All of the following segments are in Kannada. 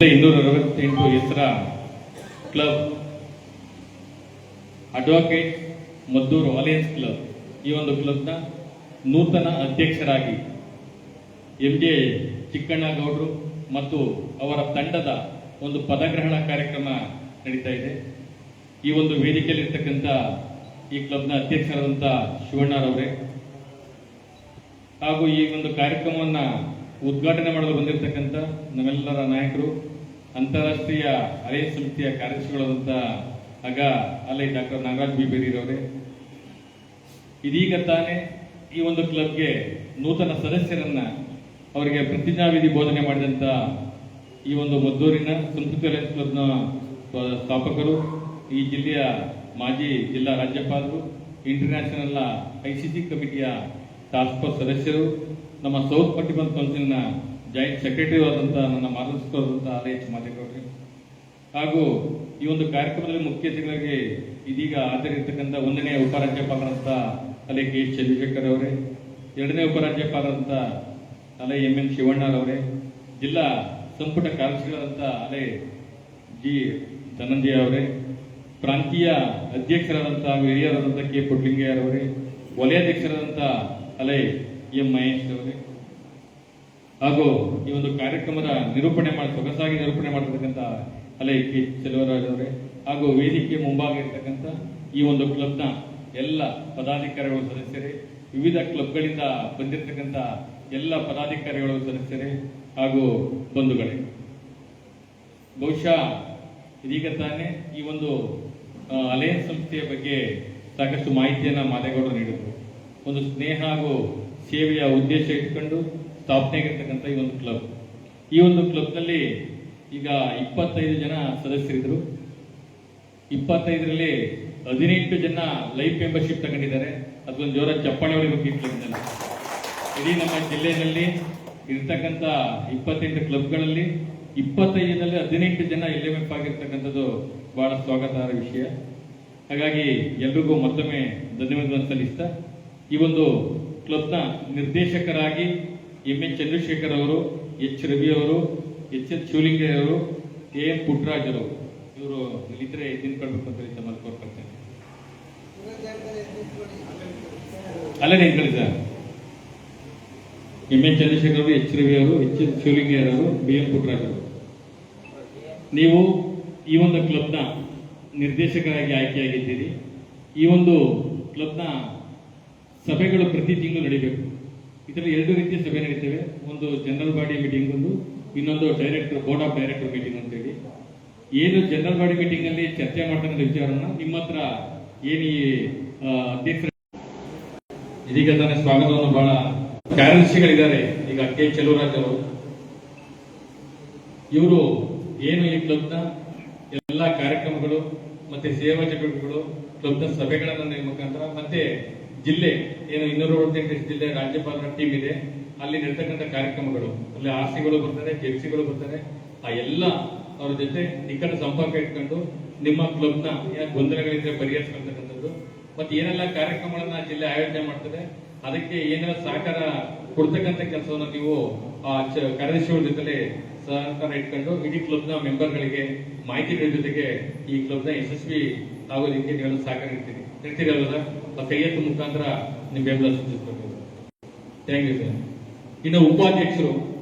268 ಹೆಸರ club advocate Maddur alliance club ಈ ಒಂದು ಕ್ಲಬ್ನ ನೂತನ ಅಧ್ಯಕ್ಷರಾಗಿ ಎಂ.ಜೆ. ಚಿಕ್ಕಣ್ಣಗೌಡರು ಮತ್ತು ಅವರ ತಂಡದ ಒಂದು ಪದಗ್ರಹಣ ಕಾರ್ಯಕ್ರಮ ನಡೀತಾ ಇದೆ. ಈ ಒಂದು ವೇದಿಕೆಯಲ್ಲಿರ್ತಕ್ಕಂಥ ಈ ಕ್ಲಬ್ನ ಅಧ್ಯಕ್ಷರಾದಂಥ ಶಿವಣ್ಣರವರೇ ಹಾಗೂ ಈ ಒಂದು ಕಾರ್ಯಕ್ರಮವನ್ನು ಉದ್ಘಾಟನೆ ಮಾಡಲು ಬಂದಿರತಕ್ಕಂಥ ನಮ್ಮೆಲ್ಲರ ನಾಯಕರು, ಅಂತಾರಾಷ್ಟ್ರೀಯ ಅಲಯನ್ಸ್ ಸಮಿತಿಯ ಕಾರ್ಯದರ್ಶಿಗಳಾದಂಥ ಅಲೈ ಡಾಕ್ಟರ್ ನಾಗರಾಜ್ ಬಿಬೇರಿರವರೇ, ಇದೀಗ ತಾನೇ ಈ ಒಂದು ಕ್ಲಬ್ಗೆ ನೂತನ ಸದಸ್ಯರನ್ನ ಅವರಿಗೆ ಪ್ರತಿಜ್ಞಾವಿಧಿ ಬೋಧನೆ ಮಾಡಿದಂಥ ಈ ಒಂದು ಮದ್ದೂರಿನ ಸಂಸ್ಕೃತಿ ಅಲಯನ್ಸ್ ಕ್ಲಬ್ನ ಸ್ಥಾಪಕರು, ಈ ಜಿಲ್ಲೆಯ ಮಾಜಿ ಜಿಲ್ಲಾ ರಾಜ್ಯಪಾಲರು, ಇಂಟರ್ನ್ಯಾಷನಲ್ ICC ಕಮಿಟಿಯ ಟಾಸ್ಕ್ ಫೋರ್ಸ್ ಸದಸ್ಯರು, ನಮ್ಮ ಸೌತ್ ಪರ್ಟಿಬಲ್ ಕೌನ್ಸಿಲ್ನ ಜಾಯಿಂಟ್ ಸೆಕ್ರೆಟರಿ ಆದಂಥ ನನ್ನ ಮಾರ್ಗದರ್ಶಕರಾದಂಥ ಅಲಯನ್ಸ್ ಮಾದೇಗೌಡರು ಹಾಗೂ ಈ ಒಂದು ಕಾರ್ಯಕ್ರಮದಲ್ಲಿ ಮುಖ್ಯ ಅತಿಥಿಗಳಾಗಿ ಇದೀಗ ಹಾಜರಿರ್ತಕ್ಕಂಥ 1ನೇ ಉಪರಾಜ್ಯಪಾಲರಂತ ಅಲೆ ಕೆ ಚಂದ್ರಶೇಖರ್ ಅವರೇ, 2ನೇ ಉಪರಾಜ್ಯಪಾಲರಂತ ಅಲೆ MN ಶಿವಣ್ಣರವರೇ, ಜಿಲ್ಲಾ ಸಂಪುಟ ಕಾರ್ಯದರ್ಶಿಗಳಾದಂಥ ಅಲೆ G ಧನಂಜಯ ಅವರೇ, ಪ್ರಾಂತೀಯ ಅಧ್ಯಕ್ಷರಾದಂಥ ಹಿರಿಯರಾದಂಥ ಕೆ ಪುಟ್ಲಿಂಗಯ್ಯರವರೇ, ವಲಯಾಧ್ಯಕ್ಷರಾದಂಥ ಅಲೆ M ಮಹೇಶ್ ಅವರೇ ಹಾಗೂ ಈ ಒಂದು ಕಾರ್ಯಕ್ರಮದ ಸೊಗಸಾಗಿ ನಿರೂಪಣೆ ಮಾಡತಕ್ಕಂಥ ಅಲೆ ಕೆ ಚೆಲುವರಾಜ್ ಅವರೇ ಹಾಗೂ ವೇದಿಕೆ ಮುಂಭಾಗ ಇರತಕ್ಕಂಥ ಈ ಒಂದು ಕ್ಲಬ್ನ ಎಲ್ಲ ಪದಾಧಿಕಾರಿಗಳು ಸದಸ್ಯರೇ, ವಿವಿಧ ಕ್ಲಬ್ಗಳಿಂದ ಬಂದಿರತಕ್ಕಂಥ ಎಲ್ಲ ಪದಾಧಿಕಾರಿಗಳು ಸದಸ್ಯರೇ ಹಾಗೂ ಬಂಧುಗಳೇ, ಬಹುಶಃ ಇದೀಗ ತಾನೇ ಈ ಒಂದು ಅಲಯನ್ಸ್ ಸಂಸ್ಥೆಯ ಬಗ್ಗೆ ಸಾಕಷ್ಟು ಮಾಹಿತಿಯನ್ನು ಮಾದೇಗೌಡರು ನೀಡಿದರು. ಒಂದು ಸ್ನೇಹ ಹಾಗೂ ಸೇವೆಯ ಉದ್ದೇಶ ಇಟ್ಕೊಂಡು ಸ್ಥಾಪನೆಯಾಗಿರ್ತಕ್ಕಂಥ ಈ ಒಂದು ಕ್ಲಬ್. ಈ ಒಂದು ಕ್ಲಬ್ನಲ್ಲಿ ಈಗ 25 ಜನ ಸದಸ್ಯರಿದ್ರು. 25ರಲ್ಲಿ 18 ಜನ ಲೈಫ್ ಮೆಂಬರ್ಶಿಪ್ ತಗೊಂಡಿದ್ದಾರೆ. ಅದೊಂದು ಜೋರ ಚಪ್ಪಾಳೆ ಹೊಡಿಬೇಕು. ಈ ಕ್ಲಬ್ನಲ್ಲಿ ಇಡೀ ನಮ್ಮ ಜಿಲ್ಲೆಯಲ್ಲಿ ಇರ್ತಕ್ಕಂಥ 28 ಕ್ಲಬ್ಗಳಲ್ಲಿ 25ನಲ್ಲಿ 18 ಜನ LMF ಆಗಿರ್ತಕ್ಕಂಥದ್ದು ಬಹಳ ಸ್ವಾಗತಾರ್ಹ ವಿಷಯ. ಹಾಗಾಗಿ ಎಲ್ರಿಗೂ ಮತ್ತೊಮ್ಮೆ ಧನ್ಯವಾದವನ್ನು ಸಲ್ಲಿಸ್ತಾ, ಈ ಒಂದು ಕ್ಲಬ್ನ ನಿರ್ದೇಶಕರಾಗಿ MN ಚಂದ್ರಶೇಖರ್ ಅವರು, H ರವಿ ಅವರು, HL ಶಿವಲಿಂಗಯ್ಯ ಅವರು, KM ಪುಟ್ಟರಾಜ್ ಅವರು, ಇವರು ಇಲ್ಲಿದ್ರೆ ನಿಂತ್ಕೊಳ್ಬೇಕು ಅಂತ ಹೇಳಿ ತಮ್ಮಲ್ಲಿ ಕೋರ್ಕೊಳ್ತೇನೆ. ಅಲ್ಲೇ ನಿಂತ್ಕೊಳ್ಳಿ ಸರ್. MN ಚಂದ್ರಶೇಖರ್ ಅವರು, H ರವಿ ಅವರು, HL ಶಿವಲಿಂಗಯ್ಯ ಅವರು, BM ಪುಟ್ಟರಾಜ್ ಅವರು, ನೀವು ಈ ಒಂದು ಕ್ಲಬ್ನ ನಿರ್ದೇಶಕರಾಗಿ ಆಯ್ಕೆಯಾಗಿದ್ದೀರಿ. ಈ ಒಂದು ಕ್ಲಬ್ನ ಸಭೆಗಳು ಪ್ರತಿ ತಿಂಗಳು ನಡೀಬೇಕು. ಇದರಲ್ಲಿ 2 ರೀತಿಯ ಸಭೆ ನಡೀತೇವೆ. ಒಂದು ಜನರಲ್ ಬಾಡಿ ಮೀಟಿಂಗ್, ಇನ್ನೊಂದು ಬೋರ್ಡ್ ಆಫ್ ಡೈರೆಕ್ಟರ್ ಮೀಟಿಂಗ್ ಅಂತೇಳಿ. ಏನು ಜನರಲ್ ಬಾಡಿ ಮೀಟಿಂಗ್ ಅಲ್ಲಿ ಚರ್ಚೆ ಮಾಡ್ತಕ್ಕಂಥ ವಿಚಾರನ ನಿಮ್ಮ ಹತ್ರ ಏನು ಈ ಅಧ್ಯಕ್ಷರ ಇದೀಗ ತಾನೇ ಸ್ವಾಗತವನ್ನು ಬಹಳ ಕಾರ್ಯದರ್ಶಿಗಳಿದ್ದಾರೆ. ಈಗ ಕೆ ಚೆಲುವರಾಜ್ ಅವರು, ಇವರು ಏನು ಈ ಕ್ಲಬ್ನ ಎಲ್ಲ ಕಾರ್ಯಕ್ರಮಗಳು ಮತ್ತೆ ಸೇವಾ ಚಟುವಟಿಕೆಗಳು, ಕ್ಲಬ್ನ ಸಭೆಗಳನ್ನು ಮುಖಾಂತರ ಮತ್ತೆ ಜಿಲ್ಲೆ ಏನು 228 ಜಿಲ್ಲೆ ರಾಜ್ಯಪಾಲರ ಟೀಮ್ ಇದೆ, ಅಲ್ಲಿ ನಡೀತಕ್ಕಂಥ ಕಾರ್ಯಕ್ರಮಗಳು, ಅಲ್ಲಿ RCಗಳು ಬರ್ತಾರೆ, JCಗಳು ಬರ್ತಾರೆ, ಆ ಎಲ್ಲ ಅವರ ಜೊತೆ ನಿಕಟ ಸಂಪರ್ಕ ಇಟ್ಕೊಂಡು ನಿಮ್ಮ ಕ್ಲಬ್ನ ಗೊಂದಲಗಳಿದ್ರೆ ಪರಿಹರಿಸ್ಕೊಳ್ತಕ್ಕಂಥದ್ದು, ಮತ್ತೆ ಏನೆಲ್ಲ ಕಾರ್ಯಕ್ರಮಗಳನ್ನ ಜಿಲ್ಲೆ ಆಯೋಜನೆ ಮಾಡ್ತದೆ ಅದಕ್ಕೆ ಏನೆಲ್ಲ ಸಹಕಾರ ಕೊಡ್ತಕ್ಕಂಥ ಕೆಲಸವನ್ನು ನೀವು ಆ ಕಾರ್ಯದರ್ಶಿಗಳ ಜೊತೆ ಸಹಕಾರ ಇಟ್ಕೊಂಡು ಇಡೀ ಕ್ಲಬ್ನ ಮೆಂಬರ್ಗಳಿಗೆ ಮಾಹಿತಿಗಳ ಜೊತೆಗೆ ಈ ಕ್ಲಬ್ನ ಯಶಸ್ವಿ ಆಗೋದಕ್ಕೆ ನೀವೆಲ್ಲ ಸಹಕಾರ ಇರ್ತೀರಲ್ಲ, ಕೈ ಎತ್ತು ಮುಖಾಂತರ ನಿಮ್ಮ ಬೆಂಬಲ ಸೂಚಿಸಬೇಕು. Thank you sir. ಇನ್ನು ಉಪಾಧ್ಯಕ್ಷರು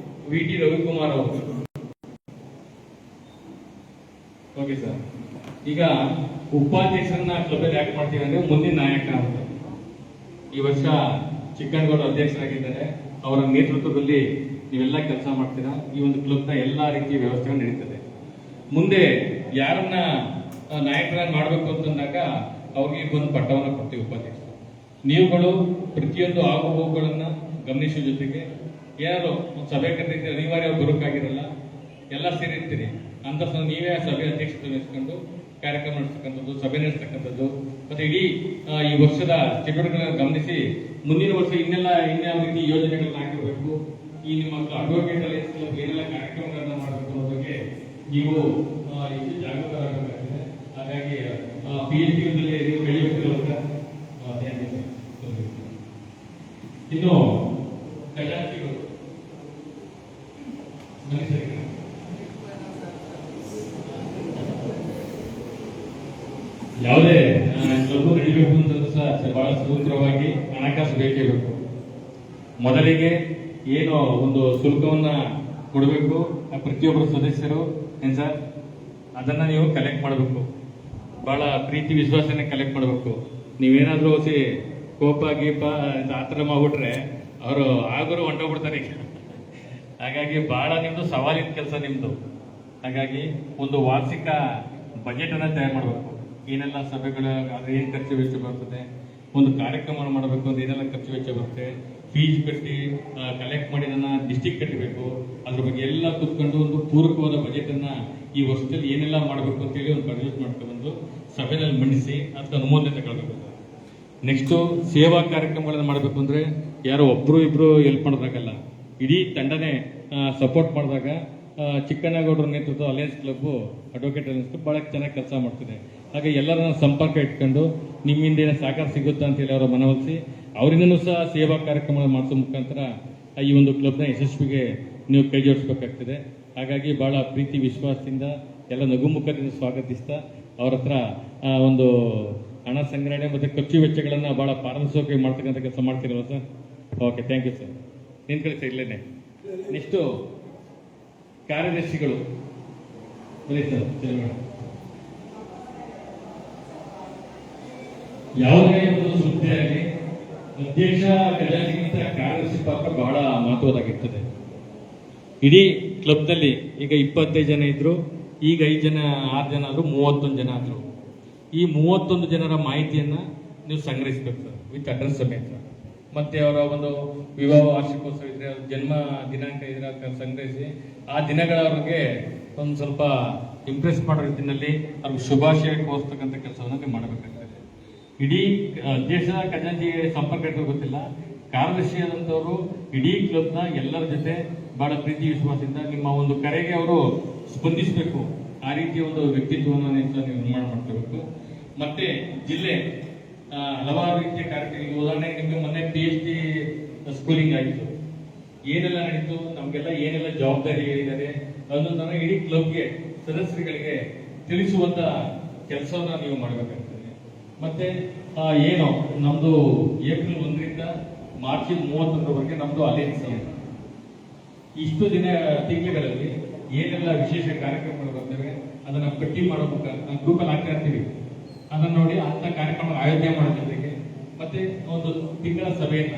VT ರವಿಕುಮಾರ್ ಅವರು. Okay sir. ಈಗ ಉಪಾಧ್ಯಕ್ಷರನ್ನ ಕ್ಲಬ್ ಯಾಕೆ ಮಾಡ್ತೀವಿ ಅಂದ್ರೆ ಮುಂದಿನ ನಾಯಕ ಅಂತ. ಈ ವರ್ಷ ಚಿಕ್ಕಣ್ಣಗೌಡರು ಅಧ್ಯಕ್ಷರಾಗಿದ್ದಾರೆ. ಅವರ ನೇತೃತ್ವದಲ್ಲಿ ನೀವೆಲ್ಲ ಕೆಲಸ ಮಾಡ್ತೀರಾ. ಈ ಒಂದು ಕ್ಲಬ್ನ ಎಲ್ಲಾ ರೀತಿಯ ವ್ಯವಸ್ಥೆಗಳು ನಡೀತದೆ. ಮುಂದೆ ಯಾರನ್ನ ನಾಯಕರನ್ನ ಮಾಡಬೇಕು ಅಂತಂದಾಗ ಅವ್ರಿಗೆ ಒಂದು ಪಟ್ಟವನ್ನು ಕೊಡ್ತೀವಿ ಉಪಾಧ್ಯಕ್ಷರು. ನೀವುಗಳು ಪ್ರತಿಯೊಂದು ಆಗು ಹೋಗುಗಳನ್ನ ಗಮನಿಸುವ ಜೊತೆಗೆ ಯಾರು ಸಭೆ ಕರೆದಿದ್ರೆ ಅನಿವಾರ್ಯ ಬರೋಕ್ಕಾಗಿರಲ್ಲ, ಎಲ್ಲ ಸೇರಿರ್ತೀರಿ ಅಂತ ನೀವೇ ಸಭೆ ಅಧ್ಯಕ್ಷತೆ ವಹಿಸ್ಕೊಂಡು ಕಾರ್ಯಕ್ರಮ ನಡೆಸ್ತಕ್ಕಂಥದ್ದು, ಸಭೆ ನಡೆಸ್ತಕ್ಕಂಥದ್ದು, ಮತ್ತೆ ಇಡೀ ಈ ವರ್ಷದ ಚಟುವಟಿಕೆಗಳನ್ನು ಗಮನಿಸಿ ಮುಂದಿನ ವರ್ಷ ಇನ್ಯಾವ ರೀತಿ ಯೋಜನೆಗಳನ್ನ ಹಾಕಿರಬೇಕು, ಈ ನಿಮ್ಮ ಅಡ್ವೊಕೇಟ್ ಅಲಯನ್ಸ್ ಏನೆಲ್ಲ ಕಾರ್ಯಕ್ರಮಗಳನ್ನ ಮಾಡಬೇಕು ಅನ್ನೋ ಬಗ್ಗೆ ನೀವು ಹೆಚ್ಚು ಜಾಗೃತರಾಗಬೇಕಾಗಿದೆ. ಹಾಗಾಗಿ PhD ನೀವು ಬೆಳೆಯಬೇಕಿರೋದ್ರ ಇನ್ನು ಖಜಾಂಚಿಗಳು ಯಾವುದೇ ಕ್ಲಬ್ ನಡಿಬೇಕು ಅಂತಂದ್ರೂ ಸಹ ಬಹಳ ಸ್ವತಂತ್ರವಾಗಿ ಹಣಕಾಸು ಬೇಕೇ ಬೇಕು. ಮೊದಲಿಗೆ ಏನು ಒಂದು ಶುಲ್ಕವನ್ನ ಕೊಡಬೇಕು ಪ್ರತಿಯೊಬ್ಬರು ಸದಸ್ಯರು ಏನ್ ಸರ್ ಅದನ್ನ ನೀವು ಕಲೆಕ್ಟ್ ಮಾಡಬೇಕು. ಬಹಳ ಪ್ರೀತಿ ವಿಶ್ವಾಸನ ಕಲೆಕ್ಟ್ ಮಾಡಬೇಕು. ನೀವೇನಾದ್ರೂ ಹೊಸಿ ಕೋಪ ಗೀಪ ಆತರ ಮಾಡ್ಬಿಟ್ರೆ ಅವರು ಆಗರು ಹೊಂಟೋಗ್ಬಿಡ್ತಾರೆ. ಹಾಗಾಗಿ ಬಹಳ ನಿಮ್ದು ಸವಾಲಿನ ಕೆಲಸ ನಿಮ್ದು. ಹಾಗಾಗಿ ಒಂದು ವಾರ್ಷಿಕ ಬಜೆಟ್ ಅನ್ನ ತಯಾರು ಮಾಡಬೇಕು. ಏನೆಲ್ಲ ಸಭೆಗಳು ಅದ್ರ ಏನ್ ಖರ್ಚು ವೆಚ್ಚ ಬರ್ತದೆ, ಒಂದು ಕಾರ್ಯಕ್ರಮ ಮಾಡಬೇಕು ಅಂದ್ರೆ ಏನೆಲ್ಲ ಖರ್ಚು ವೆಚ್ಚ ಬರುತ್ತೆ, ಫೀಸ್ ಕಟ್ಟಿ ಕಲೆಕ್ಟ್ ಮಾಡಿ ಅದನ್ನ ಡಿಸ್ಟಿಕ್ ಕಟ್ಟಬೇಕು. ಅದ್ರ ಬಗ್ಗೆ ಎಲ್ಲ ಕೂತ್ಕೊಂಡು ಒಂದು ಪೂರಕವಾದ ಬಜೆಟ್ ಅನ್ನ ಈ ವರ್ಷದಲ್ಲಿ ಏನೆಲ್ಲ ಮಾಡಬೇಕು ಅಂತ ಹೇಳಿ ಒಂದು ಬಜೆಟ್ ಮಾಡ್ಕೊಂಡು ಸಭೆಯಲ್ಲಿ ಮಂಡಿಸಿ ಅದಕ್ಕೆ ಅನುಮೋದನೆ ತಗೊಳ್ಬೇಕು. ನೆಕ್ಸ್ಟ್ ಸೇವಾ ಕಾರ್ಯಕ್ರಮಗಳನ್ನ ಮಾಡಬೇಕು ಅಂದ್ರೆ ಯಾರೋ ಒಬ್ರು ಇಬ್ರು ಹೆಲ್ಪ್ ಮಾಡೋದಾಗಲ್ಲ, ಇಡೀ ತಂಡನೇ ಸಪೋರ್ಟ್ ಮಾಡಿದಾಗ ಚಿಕ್ಕನಗೌಡರ ನೇತೃತ್ವ alliance club advocate alliance club ಬಹಳ ಚೆನ್ನಾಗಿ ಕೆಲಸ ಮಾಡ್ತಿದೆ. ಹಾಗೆ ಎಲ್ಲರನ್ನ ಸಂಪರ್ಕ ಇಟ್ಕೊಂಡು ನಿಮ್ಮಿಂದ ಏನೋ ಸಹಕಾರ ಸಿಗುತ್ತಾ ಅಂತ ಹೇಳಿ ಅವರ ಮನವೊಲಿಸಿ ಅವರಿಂದನೂ ಸಹ ಸೇವಾ ಕಾರ್ಯಕ್ರಮ ಮಾಡಿಸೋ ಮುಖಾಂತರ ಈ ಒಂದು ಕ್ಲಬ್ನ ಯಶಸ್ವಿಗೆ ನೀವು ಕೈ ಜೋಡಿಸಬೇಕಾಗ್ತದೆ. ಹಾಗಾಗಿ ಬಹಳ ಪ್ರೀತಿ ವಿಶ್ವಾಸದಿಂದ ಎಲ್ಲ ನಗುಮುಖದಿಂದ ಸ್ವಾಗತಿಸ್ತಾ ಅವ್ರ ಹತ್ರ ಒಂದು ಹಣ ಸಂಗ್ರಹಣೆ ಮತ್ತೆ ಖರ್ಚು ವೆಚ್ಚಗಳನ್ನ ಬಹಳ ಪಾರದರ್ಶಕವಾಗಿ ಮಾಡ್ತಕ್ಕಂಥ ಕೆಲಸ ಮಾಡ್ತಿರಲ್ಲ sir? Okay, thank you sir. ನಿನ್ ಕಡೆ ಸರ್ ಇಲ್ಲೇನೆ. ನೆಕ್ಸ್ಟು ಕಾರ್ಯದರ್ಶಿಗಳು ಬರೀ ಸರ್. ಯಾವುದೇ ಒಂದು ಸುದ್ದಿಯಾಗಿ ಅಧ್ಯಕ್ಷ ಖಜಾಂಚಿಗಿಂತ ಕಾರ್ಯದರ್ಶಿ ಪಾತ್ರ ಬಹಳ ಮಹತ್ವದಾಗಿರ್ತದೆ. ಇಡೀ ಕ್ಲಬ್ನಲ್ಲಿ ಈಗ 25 ಜನ ಇದ್ರು, ಈಗ 5 ಜನ 6 ಜನ ಆದ್ರು, 31 ಜನ ಆದ್ರು. ಈ 31 ಜನರ ಮಾಹಿತಿಯನ್ನ ನೀವು ಸಂಗ್ರಹಿಸಬೇಕು ಸರ್, ವಿತ್ ಅಡ್ರೆಸ್ ಸಮೇತ. ಮತ್ತೆ ಅವರ ಒಂದು ವಿವಾಹ ವಾರ್ಷಿಕೋತ್ಸವ ಇದ್ರೆ, ಜನ್ಮ ದಿನಾಂಕ ಇದ್ರೆ ಸಂಗ್ರಹಿಸಿ ಆ ದಿನಗಳವರೆಗೆ ಒಂದು ಸ್ವಲ್ಪ ಇಂಪ್ರೆಸ್ ಮಾಡೋ ರೀತಿಯಲ್ಲಿ ಅವ್ರಿಗೆ ಶುಭಾಶಯ ಕೋರ್ತಕ್ಕಂಥ ಕೆಲಸವನ್ನು ನೀವು ಮಾಡಬೇಕಾಗ್ತದೆ. ಇಡೀ ದೇಶ ಖಜಾಂಚಿಗೆ ಸಂಪರ್ಕ ಇಟ್ಟರು ಗೊತ್ತಿಲ್ಲ, ಕಾರ್ಯದರ್ಶಿ ಆದಂಥವರು ಇಡೀ ಕ್ಲಬ್ನ ಎಲ್ಲರ ಜೊತೆ ಬಹಳ ಪ್ರೀತಿ ವಿಶ್ವಾಸದಿಂದ ನಿಮ್ಮ ಒಂದು ಕರೆಗೆ ಅವರು ಸ್ಪಂದಿಸಬೇಕು. ಆ ರೀತಿಯ ಒಂದು ವ್ಯಕ್ತಿತ್ವವನ್ನು ನೀವು ನಿರ್ಮಾಣ ಮಾಡ್ಕೋಬೇಕು. ಮತ್ತೆ ಜಿಲ್ಲೆ ಹಲವಾರು ರೀತಿಯ ಕಾರ್ಯಕ್ರಮ, ಉದಾಹರಣೆಗೆ ನಿಮಗೆ ಮೊನ್ನೆ PhD ಸ್ಕೂಲಿಂಗ್ ಆಯಿತು, ಏನೆಲ್ಲ ನಡೀತು, ನಮಗೆಲ್ಲ ಏನೆಲ್ಲ ಜವಾಬ್ದಾರಿ ಹೇಳಿದ್ದಾರೆ ಅದನ್ನ ಇಡೀ ಕ್ಲಬ್ಗೆ ಸದಸ್ಯರುಗಳಿಗೆ ತಿಳಿಸುವಂತ ಕೆಲಸವನ್ನ ನೀವು ಮಾಡಬೇಕಾಗ್ತದೆ. ಮತ್ತೆ ಏನು ನಮ್ದು ಏಪ್ರಿಲ್ 1ರಿಂದ ಮಾರ್ಚ್ 31ರವರೆಗೆ ನಮ್ದು ಅಲಯನ್ಸ್ ಇದೆ. ಇಷ್ಟು ತಿಂಗಳಲ್ಲಿ ಏನೆಲ್ಲ ವಿಶೇಷ ಕಾರ್ಯಕ್ರಮಗಳು ಬರ್ತವೆ ಅದನ್ನ ಪಟ್ಟಿ ಮಾಡೋ ಮುಖಾಂತರ ಗ್ರೂಪಲ್ಲಿ ಹಾಕ್ತಾ ಇರ್ತೀವಿ. ಅದನ್ನ ನೋಡಿ ಅಂತ ಕಾರ್ಯಕ್ರಮ ಆಯೋಜನೆ ಮಾಡೋ ಜೊತೆಗೆ ಮತ್ತೆ ಒಂದು ತಿಂಗಳ ಸಭೆಯನ್ನ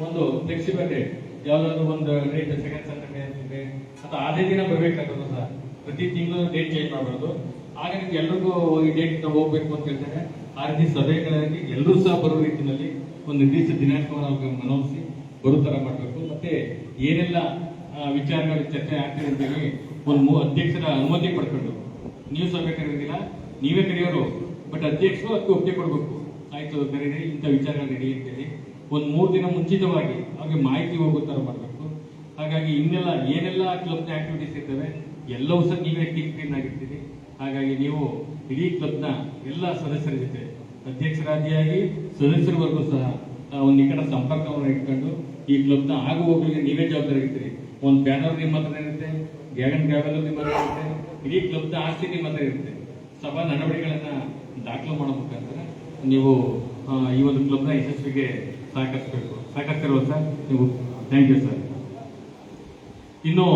ಒಂದು ಫ್ಲೆಕ್ಸಿಬಲ್ ಡೇಟ್, ಯಾವ್ದಾದ್ರು ಒಂದು ಡೇಟ್ ಸೆಕೆಂಡ್ ಸಾಟರ್ಡೆ ಅಂತಿದೆ ಅಥವಾ ಅದೇ ದಿನ ಬರ್ಬೇಕಾದ್ರು ಸಹ ಪ್ರತಿ ತಿಂಗಳು ಡೇಟ್ ಚೇಂಜ್ ಮಾಡಬಾರ್ದು. ಆಗ ನಿಮ್ಗೆ ಎಲ್ರಿಗೂ ಈ ಡೇಟ್ ನಾವು ಹೋಗ್ಬೇಕು ಅಂತ ಹೇಳ್ತಾರೆ. ಆ ರೀತಿ ಸಭೆಗಳಲ್ಲಿ ಎಲ್ಲರೂ ಸಹ ಬರೋ ರೀತಿಯಲ್ಲಿ ಒಂದು ನಿರ್ದಿಷ್ಟ ದಿನಾಂಕವನ್ನು ಮನವೊಲಿಸಿ ಬರೋ ತರ ಮಾಡಬೇಕು. ಮತ್ತೆ ಏನೆಲ್ಲ ವಿಚಾರಗಳು ಚರ್ಚೆ ಆಗ್ತದೆ ಅಂತ ಹೇಳಿ ಒಂದು ಅಧ್ಯಕ್ಷರ ಅನುಮತಿ ಪಡ್ಕೊಂಡು, ನೀವು ಸಭೆ ಕರೆಯೋದಿಲ್ಲ, ನೀವೇ ಕರೆಯೋರು, ಬಟ್ ಅಧ್ಯಕ್ಷರು ಅದಕ್ಕೆ ಒಪ್ಪಿಗೆ ಕೊಡಬೇಕು. ಆಯ್ತು ಕರೀರಿ, ಇಂಥ ವಿಚಾರಗಳು ನಡಿ ಅಂತೇಳಿ ಒಂದು 3 ದಿನ ಮುಂಚಿತವಾಗಿ ಅವ್ರಿಗೆ ಮಾಹಿತಿ ಹೋಗೋ ತರ ಮಾಡಬೇಕು. ಹಾಗಾಗಿ ಇನ್ನೆಲ್ಲ ಏನೆಲ್ಲ ಕ್ಲಬ್ನ ಆಕ್ಟಿವಿಟೀಸ್ ಇರ್ತವೆ ಎಲ್ಲವೂ ಸಹ ನೀವೇ ಕ್ಲೀನ್ ಆಗಿರ್ತೀರಿ. ಹಾಗಾಗಿ ನೀವು ಇಡೀ ಕ್ಲಬ್ನ ಎಲ್ಲ ಸದಸ್ಯರ ಜೊತೆ ಅಧ್ಯಕ್ಷರಾದಿಯಾಗಿ ಸದಸ್ಯರವರೆಗೂ ಸಹ ಒಂದು ನಿಕಟ ಸಂಪರ್ಕವನ್ನು ಇಟ್ಕೊಂಡು ಈ ಕ್ಲಬ್ನ ಆಗು ಹೋಗ್ಲಿಕ್ಕೆ ನೀವೇ ಜವಾಬ್ದಾರಿ ಇರ್ತೀರಿ. ಒಂದು ಬ್ಯಾನರ್ ನಿಮ್ಮ ಹತ್ರ ಇರುತ್ತೆ, ಗ್ಯಾವೆಲ್ ನಿಮ್ಮ ಹತ್ರ ಇರುತ್ತೆ, ಇಡೀ ಕ್ಲಬ್ನ ಆಸ್ತಿ ನಿಮ್ಮ ಹತ್ರ ಇರುತ್ತೆ. ಸಭಾ ನಡೆವಳಿಕೆಗಳನ್ನ ದಾಖಲು ಮಾಡೋ ಮುಖಾಂತರ ನೀವು ಈ ಒಂದು ಕ್ಲಬ್ನ ಯಶಸ್ವಿಗೆ ಸಹಕರಿಸ್ತಿರುವ ಸರ್ ನೀವು. Thank you sir. ಇನ್ನು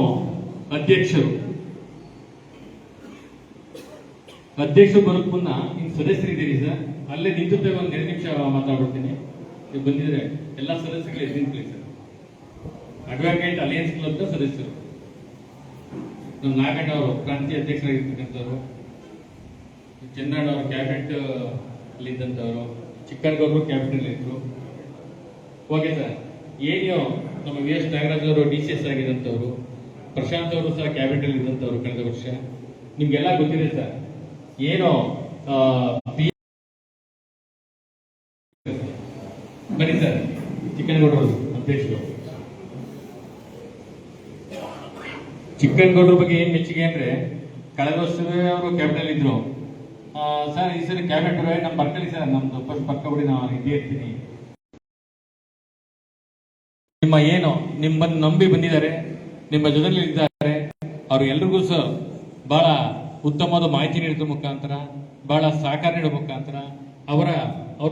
ಅಧ್ಯಕ್ಷರು ಬರೋಕ್ ಮುನ್ನ ಇನ್ನು ಸದಸ್ಯರಿದ್ದೀರಿ ಸರ್, ಅಲ್ಲೇ ನಿಂತುತ್ತೆ ಒಂದು 2 ನಿಮಿಷ ಮಾತಾಡ್ಬಿಡ್ತೀನಿ. ನೀವು ಬಂದಿದ್ರೆ ಎಲ್ಲ ಸದಸ್ಯರುಗಳು ಎದ್ದಿರ್ತೀವಿ ಸರ್. ಅಡ್ವೊಕೇಟ್ ಅಲಯನ್ಸ್ ಕ್ಲಬ್ನ ಸದಸ್ಯರು ನಮ್ಮ ನಾಗಣ್ಣ ಅವರು ಪ್ರಾಂತೀಯ ಅಧ್ಯಕ್ಷರಾಗಿರ್ತಕ್ಕಂಥವ್ರು, ಚಂದ್ರಣ್ಣ ಅವರು ಕ್ಯಾಬಿನೆಟ್ ಅಲ್ಲಿ ಇದ್ದಂಥವ್ರು, ಚಿಕ್ಕನಗೌಡರು ಕ್ಯಾಬಿನೆಟ್ ಇದ್ರು. Okay sir. ಏನು ನಮ್ಮ VS ನಾಗರಾಜ್ ಅವರು DCS ಆಗಿದ್ದಂಥವ್ರು, ಪ್ರಶಾಂತ್ ಅವರು ಸಹ ಕ್ಯಾಬಿನೆಟ್ ಅಲ್ಲಿ ಇದ್ದಂಥವ್ರು ಕಳೆದ ವರ್ಷ. ನಿಮ್ಗೆಲ್ಲ ಗೊತ್ತಿದೆ ಸರ್. ಏನು ಬನ್ನಿ ಸರ್, ಚಿಕ್ಕನಗೌಡರು ಅಧ್ಯಕ್ಷರು. ಚಿಕ್ಕನಗೌಡರ ಬಗ್ಗೆ ಏನ್ ಮೆಚ್ಚುಗೆ ಅಂದ್ರೆ ಕಳೆದ ವರ್ಷವೇ ಅವರು ಕ್ಯಾಬಿನೆಟ್ ಇದ್ರು. ಸರ್ ಈ ಸರಿ ಕ್ಯಾಬಿನೆಟ್ ನಮ್ಮ ಬರ್ಕಲಿ ಸರ್, ನಮ್ದು ಫಸ್ಟ್ ಪಕ್ಕ ಬಿಡಿ, ನಾನು ಇದ್ದೇ ಇರ್ತೀನಿ. ನಿಮ್ಮ ಏನು ನಿಮ್ಮನ್ನು ನಂಬಿ ಬಂದಿದ್ದಾರೆ, ನಿಮ್ಮ ಜೊತೆಲಿ ಇದ್ದಾರೆ, ಅವ್ರು ಎಲ್ರಿಗೂ ಸಹ ಬಹಳ ಉತ್ತಮವಾದ ಮಾಹಿತಿ ನೀಡೋದ್ರ ಮುಖಾಂತರ, ಬಹಳ ಸಹಕಾರ ನೀಡೋ ಮುಖಾಂತರ ಅವ್ರ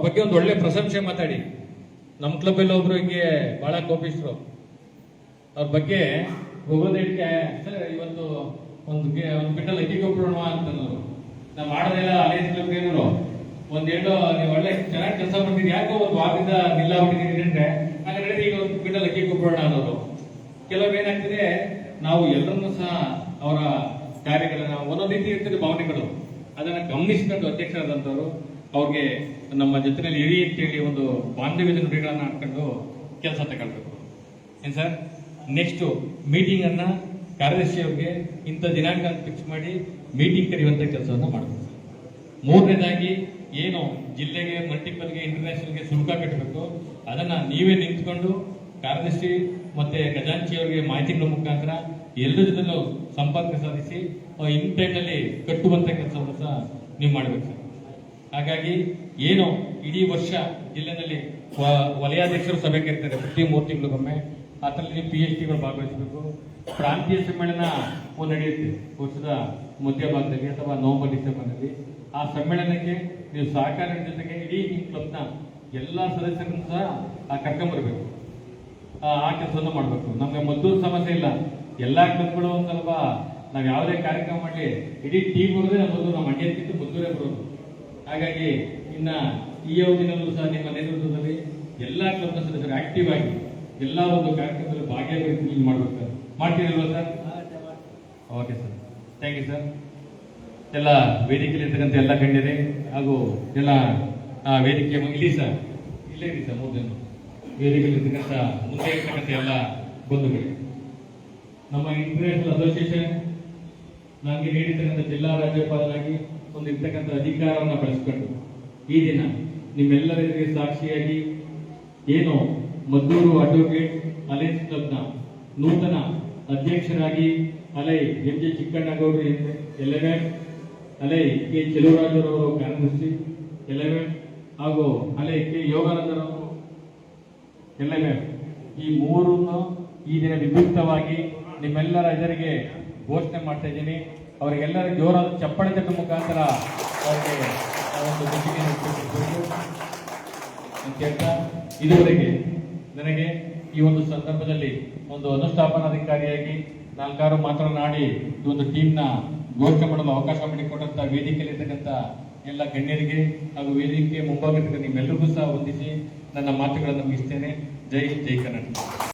ಬಗ್ಗೆ ಒಂದು ಒಳ್ಳೆ ಪ್ರಶಂಸೆ ಮಾತಾಡಿ. ನಮ್ಮ ಕ್ಲಬ್ ಅಲ್ಲಿ ಒಬ್ರು ಹಿಂಗೆ ಬಹಳ ಕೋಪಿಸ್ರು, ಅವ್ರ ಬಗ್ಗೆ ಹೋಗೋದಕ್ಕೆ ಸರ್ ಇವತ್ತು ಒಂದು ಬಿಟ್ಟಲ್ ಅಕ್ಕಿ ಕೊಟ್ಟೋಣ ಅಂತಂದ್ರು. ನಾವು ಮಾಡೋದೆಲ್ಲ ಅಲೈನ್ಸ್ ಕ್ಲಬ್ ಏನಾರು ಒಂದೇಳು ನೀವು ಒಳ್ಳೆ ಚೆನ್ನಾಗಿ ಕೆಲಸ ಮಾಡ್ತೀರಿ, ಯಾಕೋ ಒಂದು ವಾರದಿಂದ ನಿಲ್ಲಾಬಿಟ್ಟಿದ್ದೀರಿ ಅಂದ್ರೆ ಹಾಗಾದ್ರೆ ಈಗ ಒಂದು ಬಿಟ್ಟಲ್ ಅಕ್ಕಿ ಕೊಟ್ಟೋಣ ಅನ್ನೋರು. ಕೆಲವು ಏನಾಗ್ತದೆ, ನಾವು ಎಲ್ಲರನ್ನೂ ಸಹ ಅವರ ಕಾರ್ಯಗಳನ್ನ ಒಂದೊಂದು ರೀತಿ ಇರ್ತದೆ ಭಾವನೆಗಳು, ಅದನ್ನ ಗಮನಿಸಿಕೊಂಡು ಅಧ್ಯಕ್ಷರಾದಂಥವ್ರು ಅವ್ರಿಗೆ ನಮ್ಮ ಜೊತೆಯಲ್ಲಿ ಇರಿ ಅಂತೇಳಿ ಒಂದು ಬಾಂಧವ್ಯದ ನುಡಿಗಳನ್ನ ಹಾಕೊಂಡು ಕೆಲಸ ತಗೊಳ್ಬೇಕು. ಏನ್ ಸರ್, ನೆಕ್ಸ್ಟ್ ಮೀಟಿಂಗ್ ಅನ್ನ ಕಾರ್ಯದರ್ಶಿ ಅವ್ರಿಗೆ ಇಂಥ ದಿನಾಂಕ ಫಿಕ್ಸ್ ಮಾಡಿ ಮೀಟಿಂಗ್ ಕರೆಯುವಂತ ಕೆಲಸವನ್ನ ಮಾಡಬೇಕು. ಮೂರನೇದಾಗಿ ಏನು ಜಿಲ್ಲೆಗೆ ಮಲ್ಟಿಪಲ್ಗೆ ಇಂಟರ್ನ್ಯಾಷನಲ್ಗೆ ಶುಲ್ಕ ಕಟ್ಟಬೇಕು, ಅದನ್ನ ನೀವೇ ನಿಂತ್ಕೊಂಡು ಕಾರ್ಯದರ್ಶಿ ಮತ್ತೆ ಖಜಾಂಚಿ ಅವರಿಗೆ ಮಾಹಿತಿ ಕೊಡೋ ಮುಖಾಂತರ ಎಲ್ಲರ ಜೊತೆಲೂ ಸಂಪರ್ಕ ಸಾಧಿಸಿ ಇನ್ ಟೈಮ್ ನಲ್ಲಿ ಕಟ್ಟುವಂತ ಕೆಲಸವನ್ನು ಸಹ ನೀವು ಮಾಡಬೇಕು ಸರ್. ಹಾಗಾಗಿ ಏನು ಇಡೀ ವರ್ಷ ಜಿಲ್ಲೆನಲ್ಲಿ ವಲಯಾಧ್ಯಕ್ಷರು ಸಭೆ ಕರೀತಾರೆ ಪ್ರತಿ 3 ತಿಂಗಳಿಗೊಮ್ಮೆ, ಅದರಲ್ಲಿ PhD ಗಳು ಭಾಗವಹಿಸಬೇಕು. ಪ್ರಾಂತೀಯ ಸಮ್ಮೇಳನ ನಡೆಯುತ್ತೆ ವರ್ಷದ ಮಧ್ಯಭಾಗದಲ್ಲಿ ಅಥವಾ ನವೆಂಬರ್ ಡಿಸೆಂಬರ್ನಲ್ಲಿ. ಆ ಸಮ್ಮೇಳನಕ್ಕೆ ನೀವು ಸಹಕಾರ ಜೊತೆಗೆ ಇಡೀ ನಿಮ್ಮ ಕ್ಲಬ್ನ ಎಲ್ಲಾ ಸದಸ್ಯರನ್ನು ಸಹ ಕರ್ಕೊಂಡ್ಬರ್ಬೇಕು, ಆ ಕೆಲಸವನ್ನು ಮಾಡಬೇಕು. ನಮ್ಗೆ ಮದ್ದೂರು ಸಮಸ್ಯೆ ಇಲ್ಲ, ಎಲ್ಲಾ ಕ್ಲಬ್ಗಳು ಒಂದ್ ಸ್ವಲ್ಪ ನಾವ್ ಯಾವುದೇ ಕಾರ್ಯಕ್ರಮ ಮಾಡಲಿ ಇಡೀ ಟೀಮ್ ಬರೋದೇ ನಮ್ಮ ಮಂಡ್ಯಕ್ಕಿಂತ ಮದ್ದೂರೇ ಬರೋದು. ಹಾಗಾಗಿ ಇನ್ನ ಈ ಅವಧಿನಲ್ಲೂ ಸಹ ನಿಮ್ಮ ನೇತೃತ್ವದಲ್ಲಿ ಎಲ್ಲಾ ಕ್ಲಬ್ನ ಸದಸ್ಯರು ಆಕ್ಟಿವ್ ಆಗಿ ಎಲ್ಲಾ ಒಂದು ಕಾರ್ಯಕ್ರಮದಲ್ಲಿ ಭಾಗಿಯಾಗಿ ಮಾಡ್ಬೇಕು. ಮಾಡ್ತೀರಲ್ವಾ sir? Okay sir, thank you sir. ಎಲ್ಲ ವೇದಿಕೆಯಲ್ಲಿ ಇರ್ತಕ್ಕಂಥ ಎಲ್ಲ ಗಣ್ಯರೇ ಹಾಗೂ ಎಲ್ಲ ವೇದಿಕೆ ಇಲ್ಲಿ ಸರ್, ಇಲ್ಲೇ ಇರಿ ಸರ್, 3 ಜನ ವೇದಿಕೆಯಲ್ಲಿ ಇರ್ತಕ್ಕಂಥ ಮುಂದೆ ಇರ್ತಕ್ಕಂಥ ಎಲ್ಲ ಬಂಧುಗಳು, ನಮ್ಮ ಇಂಟರ್ನ್ಯಾಷನಲ್ ಅಸೋಸಿಯೇಷನ್ ನನಗೆ ನೀಡಿರ್ತಕ್ಕಂಥ ಜಿಲ್ಲಾ ರಾಜ್ಯಪಾಲರಾಗಿ ಒಂದು ಇರ್ತಕ್ಕಂಥ ಅಧಿಕಾರವನ್ನು ಬಳಸಿಕೊಂಡು ಈ ದಿನ ನಿಮ್ಮೆಲ್ಲರಿಗೆ ಸಾಕ್ಷಿಯಾಗಿ ಏನು ಮದ್ದೂರು ಅಡ್ವೊಕೇಟ್ ಅಲೈನ್ಸ್ ಕ್ಲಬ್ನ ನೂತನ ಅಧ್ಯಕ್ಷರಾಗಿ ಅಲೈ ಎಂ.ಜೆ. ಚಿಕ್ಕಣ್ಣಗೌಡರು 11, ಅಲೈ ಕೆ. ಚೆಲುವರಾಜರವರು ಕಾರ್ಯದರ್ಶಿ 11 ಹಾಗೂ ಅಲೈ ಕೆ. ಯೋಗಾನಂದರವರು 11, ಈ ಮೂರನ್ನು ಈ ದಿನ ವಿದ್ಯುಕ್ತವಾಗಿ ನಿಮ್ಮೆಲ್ಲರ ಎದುರಿಗೆ ಘೋಷಣೆ ಮಾಡ್ತಾ ಇದ್ದೀನಿ. ಅವರಿಗೆಲ್ಲರ ಜೋರಾದ ಚಪ್ಪಳೆ ತಟ್ಟುವ ಮುಖಾಂತರ ಅವರಿಗೆ ಒಂದು ಗುತ್ತಿಗೆಯನ್ನು ಕೊಡಬೇಕು ಅಂತ ಹೇಳ್ತಾ, ಇದುವರೆಗೆ ನನಗೆ ಈ ಒಂದು ಸಂದರ್ಭದಲ್ಲಿ ಒಂದು ಅನುಸ್ಥಾಪನಾಧಿಕಾರಿಯಾಗಿ 4 ಮಾತನಾಡಿ ಈ ಒಂದು ಟೀಮ್ನ ಘೋಷಣೆ ಮಾಡಲು ಅವಕಾಶ ಮಾಡಿಕೊಟ್ಟಂತ ವೇದಿಕೆಯಲ್ಲಿರ್ತಕ್ಕಂಥ ಎಲ್ಲ ಗಣ್ಯರಿಗೆ ಹಾಗೂ ವೇದಿಕೆ ಮುಂಭಾಗದಲ್ಲಿ ನಿಮ್ಮೆಲ್ಲರಿಗೂ ಸಹ ವಂದಿಸಿ ನನ್ನ ಮಾತುಗಳನ್ನು ಮುಗಿಸ್ತೇನೆ. ಜೈ ಕರ್ನಾಟಕ.